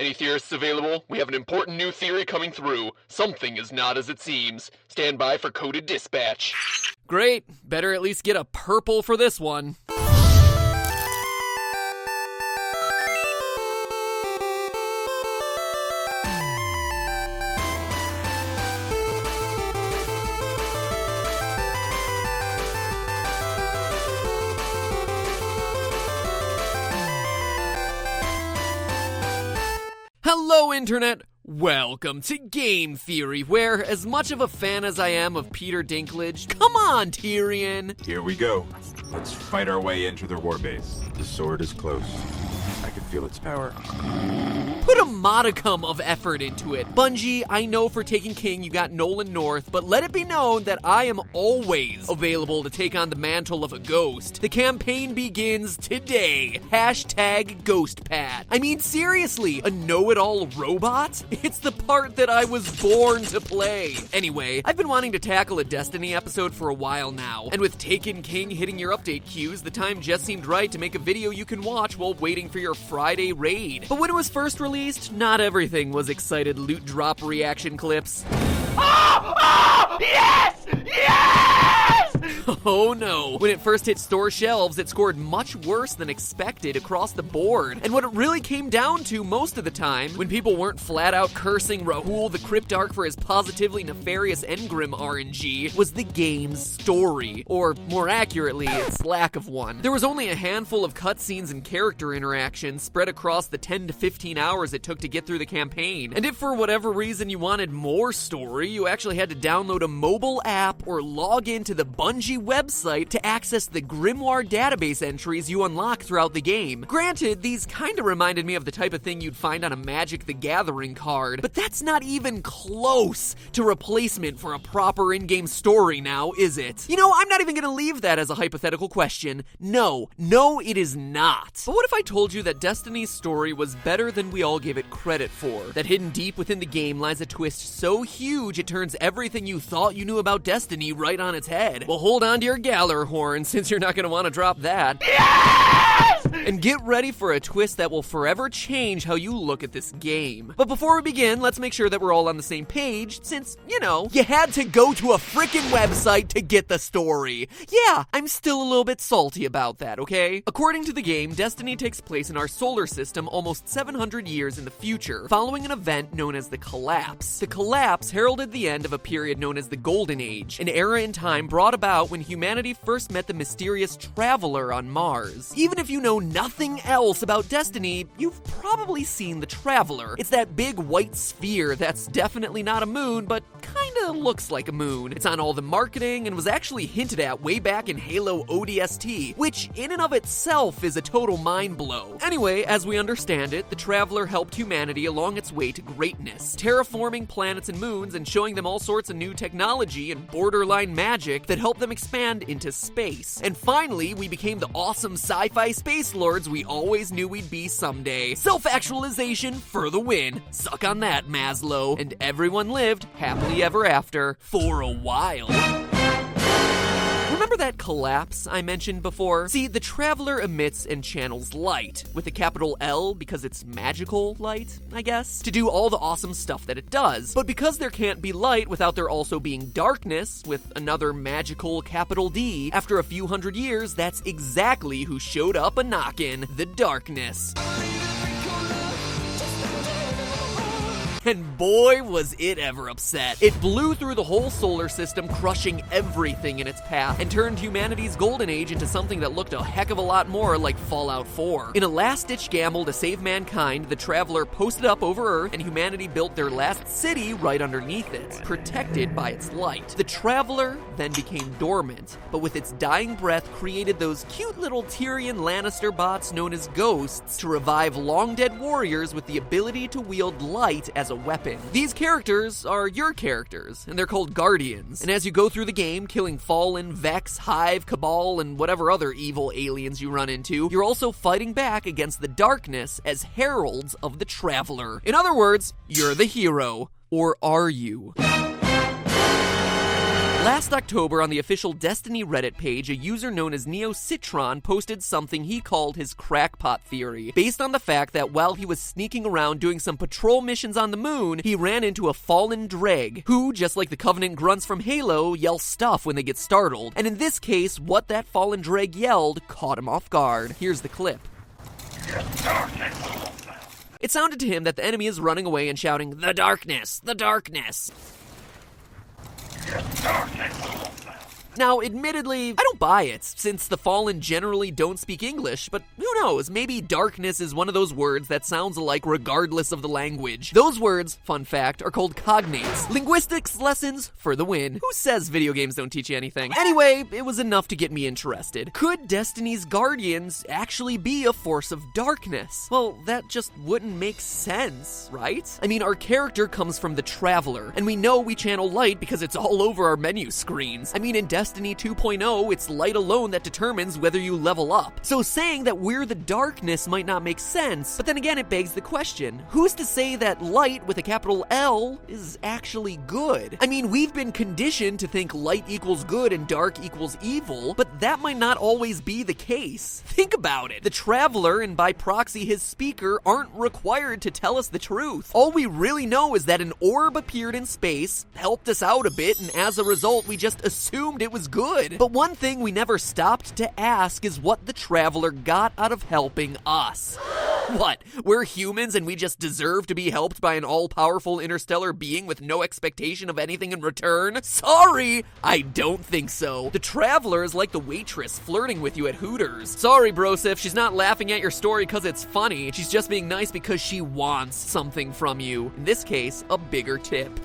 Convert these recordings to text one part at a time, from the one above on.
Any theorists available? We have an important new theory coming through. Something is not as it seems. Stand by for coded dispatch. Great. Better at least get a purple for this one. Hello, Internet! Welcome to Game Theory, where, as much of a fan as I am of Peter Dinklage, come on, Tyrion! Here we go. Let's fight our way into their warbase. The sword is close. I can feel its power. Put a modicum of effort into it. Bungie, I know for Taken King you got Nolan North, but let it be known that I am always available to take on the mantle of a ghost. The campaign begins today. #GhostPad. I mean, seriously, a know-it-all robot? It's the part that I was born to play. Anyway, I've been wanting to tackle a Destiny episode for a while now, and with Taken King hitting your update queues, the time just seemed right to make a video you can watch while waiting for your Friday raid. But when it was first released, not everything was excited loot drop reaction clips. Oh! Yes! Yes! Oh no. When it first hit store shelves, it scored much worse than expected across the board. And what it really came down to most of the time, when people weren't flat out cursing Rahul the Cryptarch for his positively nefarious Engrim RNG, was the game's story. Or, more accurately, its lack of one. There was only a handful of cutscenes and character interactions spread across the 10 to 15 hours it took to get through the campaign. And if for whatever reason you wanted more story, you actually had to download a mobile app or log into the Bungie website to access the Grimoire database entries you unlock throughout the game. Granted, these kinda reminded me of the type of thing you'd find on a Magic the Gathering card, but that's not even close to replacement for a proper in-game story now, is it? You know, I'm not even gonna leave that as a hypothetical question. No, it is not. But what if I told you that Destiny's story was better than we all gave it credit for? That hidden deep within the game lies a twist so huge it turns everything you thought you knew about Destiny right on its head. Well, hold on to your Galler horn, since you're not gonna want to drop that. Yes! And get ready for a twist that will forever change how you look at this game. But before we begin, let's make sure that we're all on the same page, since, you know, you had to go to a freaking website to get the story. Yeah, I'm still a little bit salty about that, okay? According to the game, Destiny takes place in our solar system almost 700 years in the future, following an event known as the Collapse. The Collapse heralded the end of a period known as the Golden Age, an era in time brought about when humanity first met the mysterious Traveler on Mars. Even if you know nothing else about Destiny, you've probably seen the Traveler. It's that big white sphere that's definitely not a moon, but kinda looks like a moon. It's on all the marketing and was actually hinted at way back in Halo ODST, which in and of itself is a total mind blow. Anyway, as we understand it, the Traveler helped humanity along its way to greatness, terraforming planets and moons and showing them all sorts of new technology and borderline magic that helped them expand into space. And finally, we became the awesome sci-fi space lords we always knew we'd be someday. Self-actualization for the win. Suck on that, Maslow. And everyone lived happily ever after for a while. Remember that collapse I mentioned before? See, the Traveler emits and channels light, with a capital L because it's magical light, I guess, to do all the awesome stuff that it does. But because there can't be light without there also being darkness, with another magical capital D, after a few hundred years, that's exactly who showed up a-knockin', the darkness. And boy, was it ever upset. It blew through the whole solar system, crushing everything in its path, and turned humanity's golden age into something that looked a heck of a lot more like Fallout 4. In a last-ditch gamble to save mankind, the Traveler posted up over Earth, and humanity built their last city right underneath it, protected by its light. The Traveler then became dormant, but with its dying breath created those cute little Tyrion Lannister bots known as ghosts to revive long-dead warriors with the ability to wield light as a weapon. These characters are your characters, and they're called Guardians. And as you go through the game, killing Fallen, Vex, Hive, Cabal, and whatever other evil aliens you run into, you're also fighting back against the darkness as heralds of the Traveler. In other words, you're the hero. Or are you? Last October, on the official Destiny Reddit page, a user known as NeoCitron posted something he called his crackpot theory, based on the fact that while he was sneaking around doing some patrol missions on the moon, he ran into a fallen dreg, who, just like the Covenant grunts from Halo, yell stuff when they get startled. And in this case, what that fallen dreg yelled caught him off guard. Here's the clip. It sounded to him that the enemy is running away and shouting, "The darkness! The darkness!" Now, admittedly, I don't buy it, since the Fallen generally don't speak English, but who knows, maybe darkness is one of those words that sounds alike regardless of the language. Those words, fun fact, are called cognates. Linguistics lessons for the win. Who says video games don't teach you anything? Anyway, it was enough to get me interested. Could Destiny's Guardians actually be a force of darkness? Well, that just wouldn't make sense, right? I mean, our character comes from the Traveler, and we know we channel light because it's all over our menu screens. I mean, in Destiny 2.0, it's light alone that determines whether you level up. So saying that we're the darkness might not make sense, but then again it begs the question, who's to say that light with a capital L is actually good? I mean, we've been conditioned to think light equals good and dark equals evil, but that might not always be the case. Think about it. The Traveler, and by proxy his speaker, aren't required to tell us the truth. All we really know is that an orb appeared in space, helped us out a bit, and as a result we just assumed it was good. But one thing we never stopped to ask is what the Traveler got out of helping us. What? We're humans and we just deserve to be helped by an all-powerful interstellar being with no expectation of anything in return? Sorry, I don't think so. The Traveler is like the waitress flirting with you at Hooters. Sorry, brosif, she's not laughing at your story because it's funny. She's just being nice because she wants something from you. In this case, a bigger tip.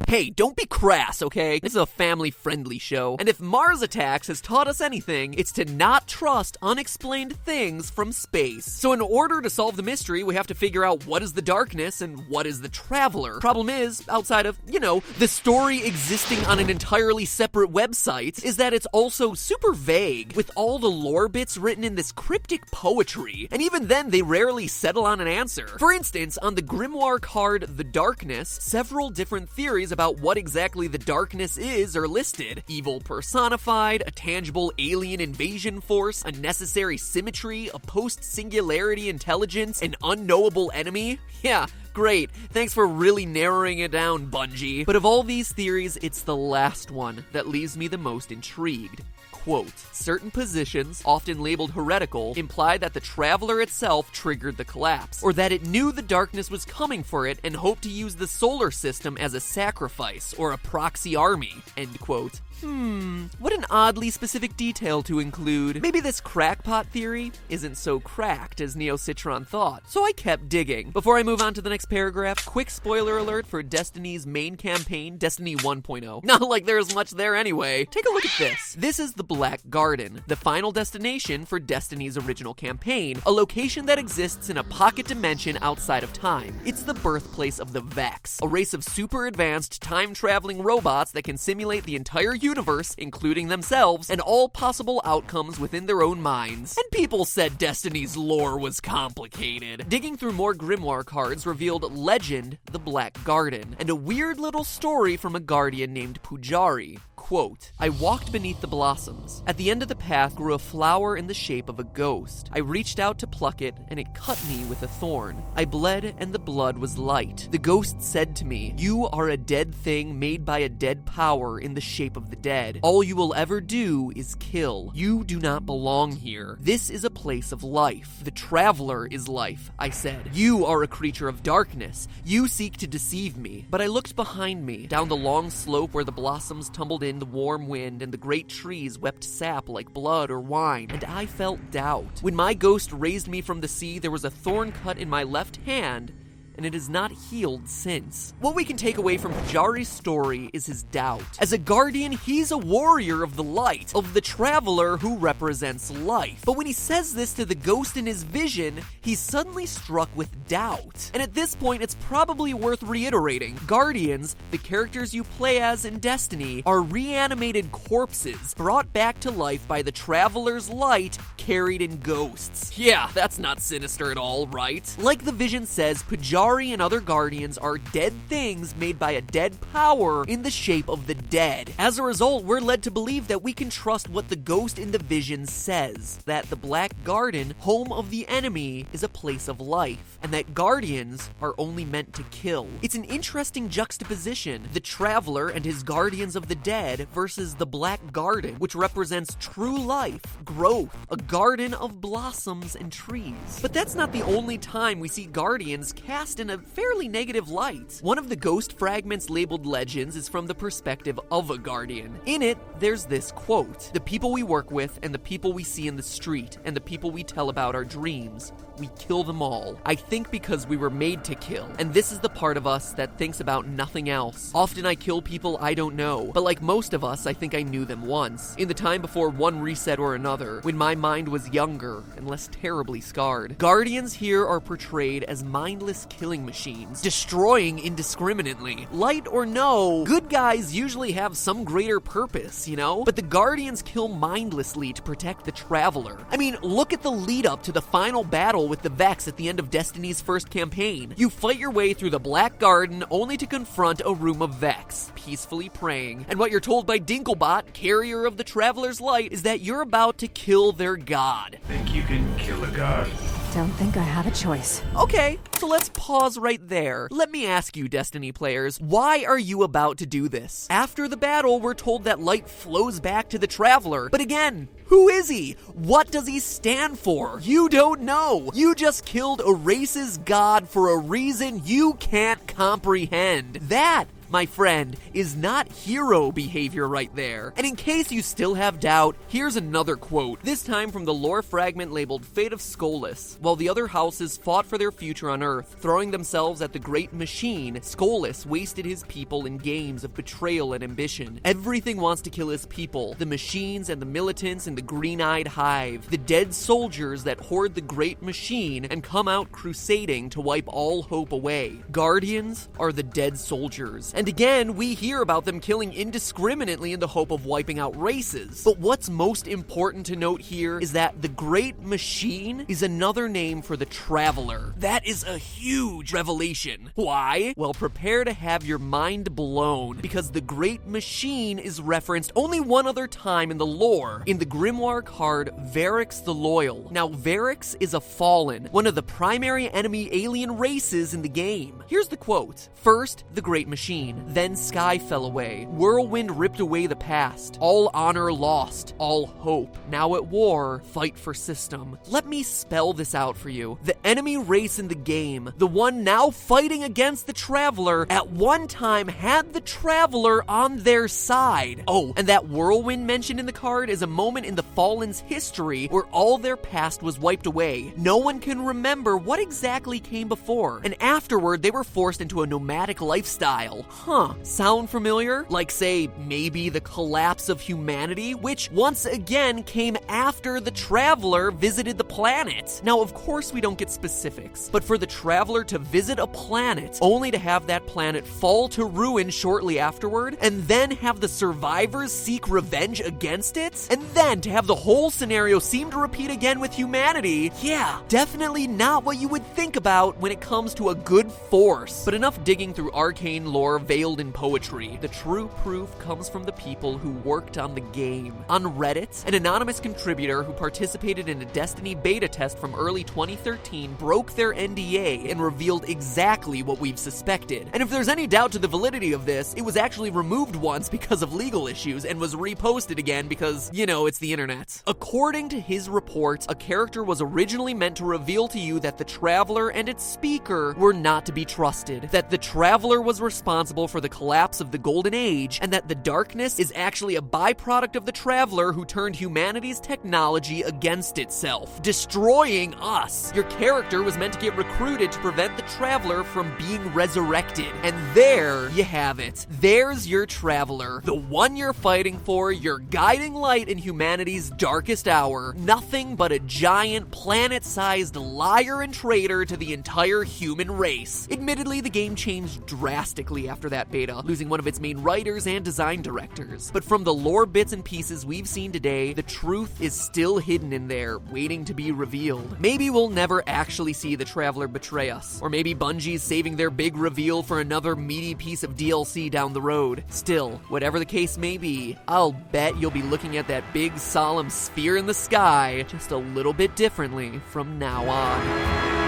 Hey, don't be crass, okay? This is a family-friendly show, and if Mars Attacks has taught us anything, it's to not trust unexplained things from space. So in order to solve the mystery, we have to figure out what is the darkness and what is the Traveler. Problem is, outside of, the story existing on an entirely separate website, is that it's also super vague, with all the lore bits written in this cryptic poetry, and even then they rarely settle on an answer. For instance, on the grimoire card The Darkness, several different theories about what exactly the darkness is are listed. Evil personified, a tangible alien invasion force, a necessary symmetry, a post-singularity intelligence, an unknowable enemy. Yeah, great. Thanks for really narrowing it down, Bungie. But of all these theories, it's the last one that leaves me the most intrigued. Quote, certain positions, often labeled heretical, imply that the Traveler itself triggered the collapse, or that it knew the darkness was coming for it and hoped to use the solar system as a sacrifice or a proxy army, end quote. What an oddly specific detail to include. Maybe this crackpot theory isn't so cracked as NeoCitron thought, so I kept digging. Before I move on to the next paragraph, quick spoiler alert for Destiny's main campaign, Destiny 1.0. Not like there's much there anyway. Take a look at this. This is the Black Garden, the final destination for Destiny's original campaign, a location that exists in a pocket dimension outside of time. It's the birthplace of the Vex, a race of super advanced time-traveling robots that can simulate the entire universe, including themselves, and all possible outcomes within their own minds. And people said Destiny's lore was complicated. Digging through more grimoire cards revealed Legend, the Black Garden, and a weird little story from a guardian named Pujari. Quote, I walked beneath the blossoms. At the end of the path grew a flower in the shape of a ghost. I reached out to pluck it, and it cut me with a thorn. I bled, and the blood was light. The ghost said to me, you are a dead thing made by a dead power in the shape of the dead. All you will ever do is kill. You do not belong here. This is a place of life. The Traveler is life, I said. You are a creature of darkness. You seek to deceive me. But I looked behind me, down the long slope where the blossoms tumbled in the warm wind and the great trees wept sap like blood or wine, and I felt doubt. When my ghost raised me from the sea, there was a thorn cut in my left hand, and it has not healed since. What we can take away from Pujari's story is his doubt. As a guardian, he's a warrior of the light, of the Traveler who represents life. But when he says this to the ghost in his vision, he's suddenly struck with doubt. And at this point, it's probably worth reiterating. Guardians, the characters you play as in Destiny, are reanimated corpses brought back to life by the Traveler's light, carried in ghosts. Yeah, that's not sinister at all, right? Like the vision says, Pajari and other guardians are dead things made by a dead power in the shape of the dead. As a result, we're led to believe that we can trust what the ghost in the vision says, that the Black Garden, home of the enemy, is a place of life, and that guardians are only meant to kill. It's an interesting juxtaposition, the Traveler and his guardians of the dead versus the Black Garden, which represents true life, growth, a garden of blossoms and trees. But that's not the only time we see guardians cast in a fairly negative light. One of the ghost fragments labeled Legends is from the perspective of a guardian. In it, there's this quote: "The people we work with and the people we see in the street and the people we tell about our dreams, we kill them all. I think because we were made to kill, and this is the part of us that thinks about nothing else. Often I kill people I don't know, but like most of us, I think I knew them once, in the time before one reset or another, when my mind was younger and less terribly scarred." Guardians here are portrayed as mindless killing machines, destroying indiscriminately. Light or no, good guys usually have some greater purpose, you know? But the Guardians kill mindlessly to protect the Traveler. I mean, look at the lead up to the final battle with the Vex at the end of Destiny's first campaign. You fight your way through the Black Garden only to confront a room of Vex, peacefully praying. And what you're told by Dinklebot, carrier of the Traveler's Light, is that you're about to kill their god. Think you can kill a god? Don't think I have a choice. Okay, so let's pause right there. Let me ask you, Destiny players, why are you about to do this? After the battle, we're told that light flows back to the Traveler. But again, who is he? What does he stand for? You don't know. You just killed a race's god for a reason you can't comprehend. That, my friend, is not hero behavior right there. And in case you still have doubt, here's another quote, this time from the lore fragment labeled Fate of Skolas. While the other houses fought for their future on Earth, throwing themselves at the great machine, Skolas wasted his people in games of betrayal and ambition. Everything wants to kill his people, the machines and the militants and the green-eyed hive, the dead soldiers that hoard the great machine and come out crusading to wipe all hope away. Guardians are the dead soldiers. And again, we hear about them killing indiscriminately in the hope of wiping out races. But what's most important to note here is that the Great Machine is another name for the Traveler. That is a huge revelation. Why? Well, prepare to have your mind blown, because the Great Machine is referenced only one other time in the lore, in the Grimoire card Varix the Loyal. Now, Varix is a Fallen, one of the primary enemy alien races in the game. Here's the quote: "First, the Great Machine. Then sky fell away. Whirlwind ripped away the past. All honor lost. All hope. Now at war, fight for system." Let me spell this out for you. The enemy race in the game, the one now fighting against the Traveler, at one time had the Traveler on their side. Oh, and that whirlwind mentioned in the card is a moment in the Fallen's history where all their past was wiped away. No one can remember what exactly came before, and afterward they were forced into a nomadic lifestyle. Huh, sound familiar? Like, say, maybe the collapse of humanity, which once again came after the Traveler visited the planet. Now, of course we don't get specifics, but for the Traveler to visit a planet only to have that planet fall to ruin shortly afterward, and then have the survivors seek revenge against it, and then to have the whole scenario seem to repeat again with humanity, yeah, definitely not what you would think about when it comes to a good force. But enough digging through arcane lore veiled in poetry. The true proof comes from the people who worked on the game. On Reddit, an anonymous contributor who participated in a Destiny beta test from early 2013 broke their NDA and revealed exactly what we've suspected. And if there's any doubt to the validity of this, it was actually removed once because of legal issues and was reposted again because, you know, it's the internet. According to his report, a character was originally meant to reveal to you that the Traveler and its speaker were not to be trusted, that the Traveler was responsible for the collapse of the Golden Age, and that the darkness is actually a byproduct of the Traveler who turned humanity's technology against itself, destroying us. Your character was meant to get recruited to prevent the Traveler from being resurrected. And there you have it. There's your Traveler, the one you're fighting for, your guiding light in humanity's darkest hour. Nothing but a giant planet-sized liar and traitor to the entire human race. Admittedly, the game changed drastically after for that beta, losing one of its main writers and design directors. But from the lore bits and pieces we've seen today, the truth is still hidden in there, waiting to be revealed. Maybe we'll never actually see the Traveler betray us, or maybe Bungie's saving their big reveal for another meaty piece of DLC down the road. Still, whatever the case may be, I'll bet you'll be looking at that big solemn sphere in the sky just a little bit differently from now on.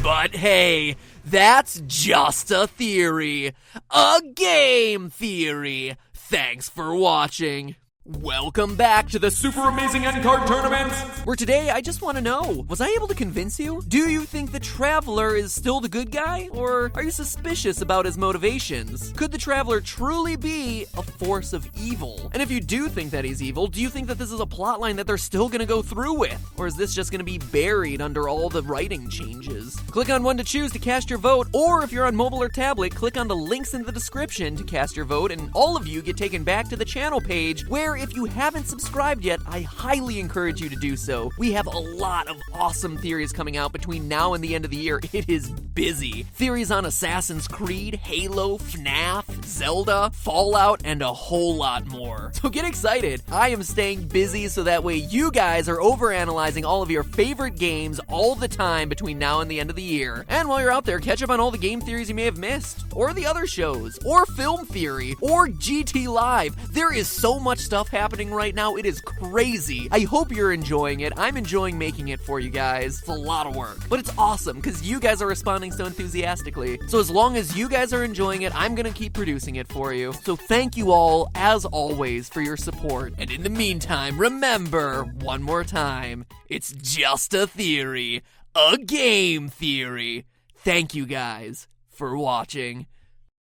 But hey, that's just a theory. A game theory. Thanks for watching. Welcome back to the Super Amazing End Card Tournament, where today I just want to know, was I able to convince you? Do you think the Traveler is still the good guy, or are you suspicious about his motivations? Could the Traveler truly be a force of evil? And if you do think that he's evil, do you think that this is a plotline that they're still going to go through with? Or is this just going to be buried under all the writing changes? Click on one to choose to cast your vote, or if you're on mobile or tablet, click on the links in the description to cast your vote, and all of you get taken back to the channel page, where if you haven't subscribed yet, I highly encourage you to do so. We have a lot of awesome theories coming out between now and the end of the year. It is busy. Theories on Assassin's Creed, Halo, FNAF, Zelda, Fallout, and a whole lot more. So get excited. I am staying busy so that way you guys are overanalyzing all of your favorite games all the time between now and the end of the year. And while you're out there, catch up on all the game theories you may have missed, or the other shows, or film theory, or GT Live. There is so much stuff happening right now, it is crazy. I hope you're enjoying it. I'm enjoying making it for you guys. It's a lot of work, but it's awesome because you guys are responding so enthusiastically. So as long as you guys are enjoying it, I'm gonna keep producing it for you. So thank you all, as always, for your support. And in the meantime, remember, one more time, it's just a theory, a game theory. Thank you guys for watching.